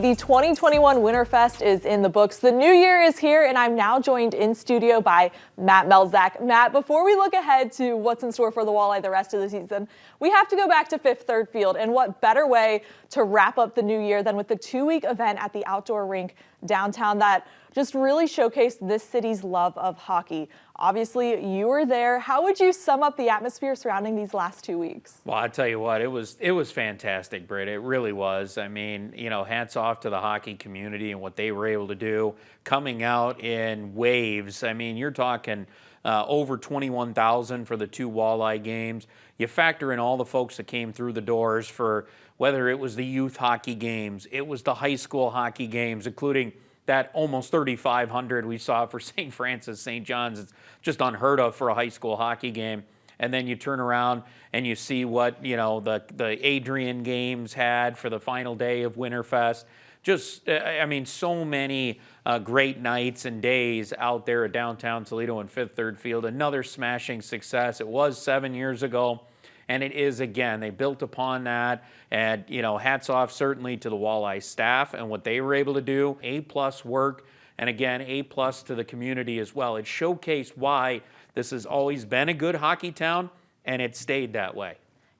The 2021 Winterfest is in the books. The new year is here, and I'm now joined in studio by Matt Melzak. Matt, before we look ahead to what's in store for the Walleye the rest of the season, we have to go back to Fifth Third Field. And what better way to wrap up the new year than with the 2-week event at the outdoor rink downtown that just really showcased this city's love of hockey. Obviously, you were there. How would you sum up the atmosphere surrounding these last 2 weeks? Well, I tell you what, it was fantastic, Britt. It really was. I mean, you know, hats off to the hockey community and what they were able to do, coming out in waves. I mean, you're talking over 21,000 for the 2 Walleye games. You factor in all the folks that came through the doors for whether it was the youth hockey games, it was the high school hockey games, including that almost 3,500 we saw for St. Francis, St. John's. It's just unheard of for a high school hockey game. And then you turn around and you see what, you know, the Adrian games had for the final day of Winterfest. Just, I mean, so many great nights and days out there at downtown Toledo and Fifth Third Field. Another smashing success. It was 7 years ago. And it is again. They built upon that, and you know, hats off certainly to the Walleye staff and what they were able to do. A+ work, and again, A+ to the community as well. It showcased why this has always been a good hockey town, and it stayed that way.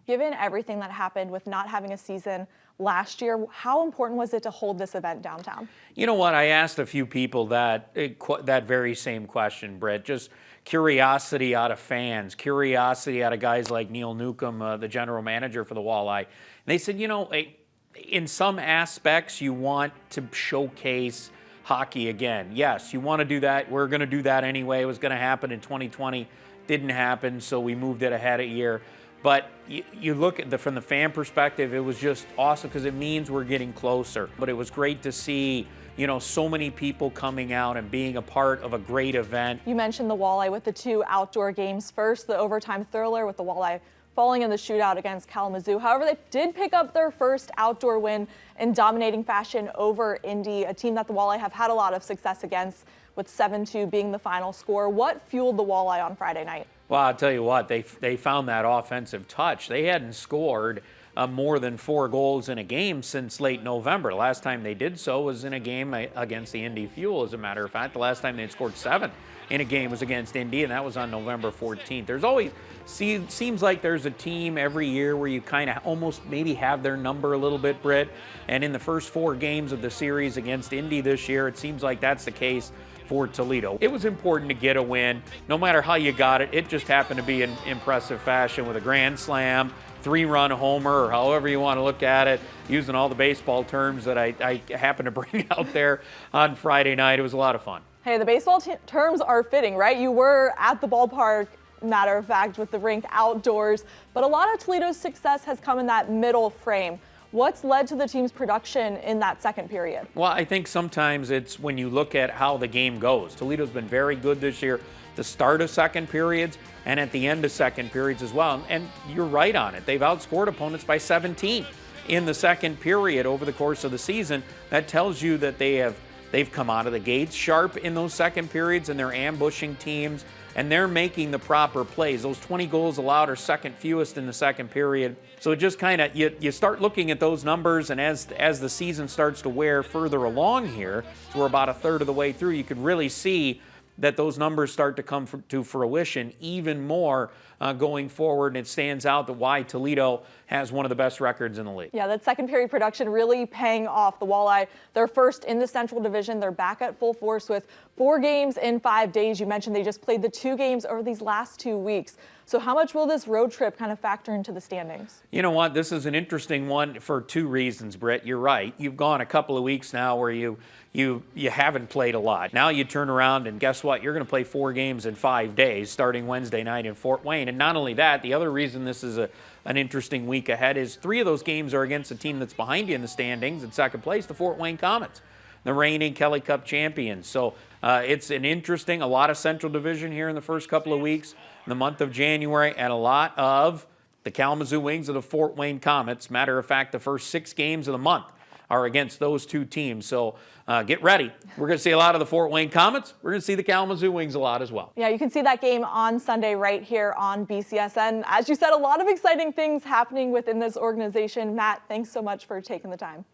Given everything that happened with not having a season last year, how important was it to hold this event downtown? You know what? I asked a few people that very same question, Britt. Just curiosity out of fans, curiosity out of guys like Neil Newcomb, the general manager for the Walleye. And they said, you know, in some aspects, you want to showcase hockey again. Yes, you want to do that. We're going to do that anyway. It was going to happen in 2020. Didn't happen, so we moved it ahead a year. But you look at from the fan perspective, it was just awesome because it means we're getting closer. But it was great to see, you know, so many people coming out and being a part of a great event. You mentioned the Walleye with the 2 outdoor games. First, the overtime thriller with the Walleye falling in the shootout against Kalamazoo. However, they did pick up their first outdoor win in dominating fashion over Indy, a team that the Walleye have had a lot of success against, with 7-2 being the final score. What fueled the Walleye on Friday night? Well, I'll tell you what, they found that offensive touch. They hadn't scored more than 4 goals in a game since late November. The last time they did so was in a game against the Indy Fuel, as a matter of fact. The last time they had scored 7 in a game was against Indy, and that was on November 14th. There's always, seems like there's a team every year where you kind of almost maybe have their number a little bit, Britt. And in the first 4 games of the series against Indy this year, it seems like that's the case for Toledo. It was important to get a win. No matter how you got it, it just happened to be in impressive fashion with a grand slam, 3-run homer, or however you want to look at it, using all the baseball terms that I happen to bring out there on Friday night. It was a lot of fun. Hey, the baseball terms are fitting, right? You were at the ballpark, matter of fact, with the rink outdoors, but a lot of Toledo's success has come in that middle frame. What's led to the team's production in that second period? Well, I think sometimes it's when you look at how the game goes. Toledo's been very good this year, the start of second periods and at the end of second periods as well. And you're right on it. They've outscored opponents by 17 in the second period over the course of the season. That tells you that they've come out of the gates sharp in those second periods, and they're ambushing teams, and they're making the proper plays. Those 20 goals allowed are second fewest in the second period. So it just kind of, you start looking at those numbers, and as the season starts to wear further along here, so we're about a third of the way through, you can really see that those numbers start to come to fruition even more going forward, and it stands out that why Toledo has one of the best records in the league. Yeah, that second period production really paying off. The Walleye, they're first in the Central Division. They're back at full force with 4 games in 5 days. You mentioned they just played the 2 games over these last 2 weeks. So how much will this road trip kind of factor into the standings? You know what? This is an interesting one for 2 reasons, Britt. You're right. You've gone a couple of weeks now where you haven't played a lot. Now you turn around and guess what? You're going to play 4 games in 5 days, starting Wednesday night in Fort Wayne. And not only that, the other reason this is an interesting week ahead is 3 of those games are against a team that's behind you in the standings in second place, the Fort Wayne Comets, the reigning Kelly Cup champions. So it's an interesting, a lot of Central Division here in the first couple of weeks, in the month of January, and a lot of the Kalamazoo Wings of the Fort Wayne Comets. Matter of fact, the first 6 games of the month are against those 2 teams. So get ready. We're going to see a lot of the Fort Wayne Comets. We're going to see the Kalamazoo Wings a lot as well. Yeah, you can see that game on Sunday right here on BCSN. As you said, a lot of exciting things happening within this organization. Matt, thanks so much for taking the time.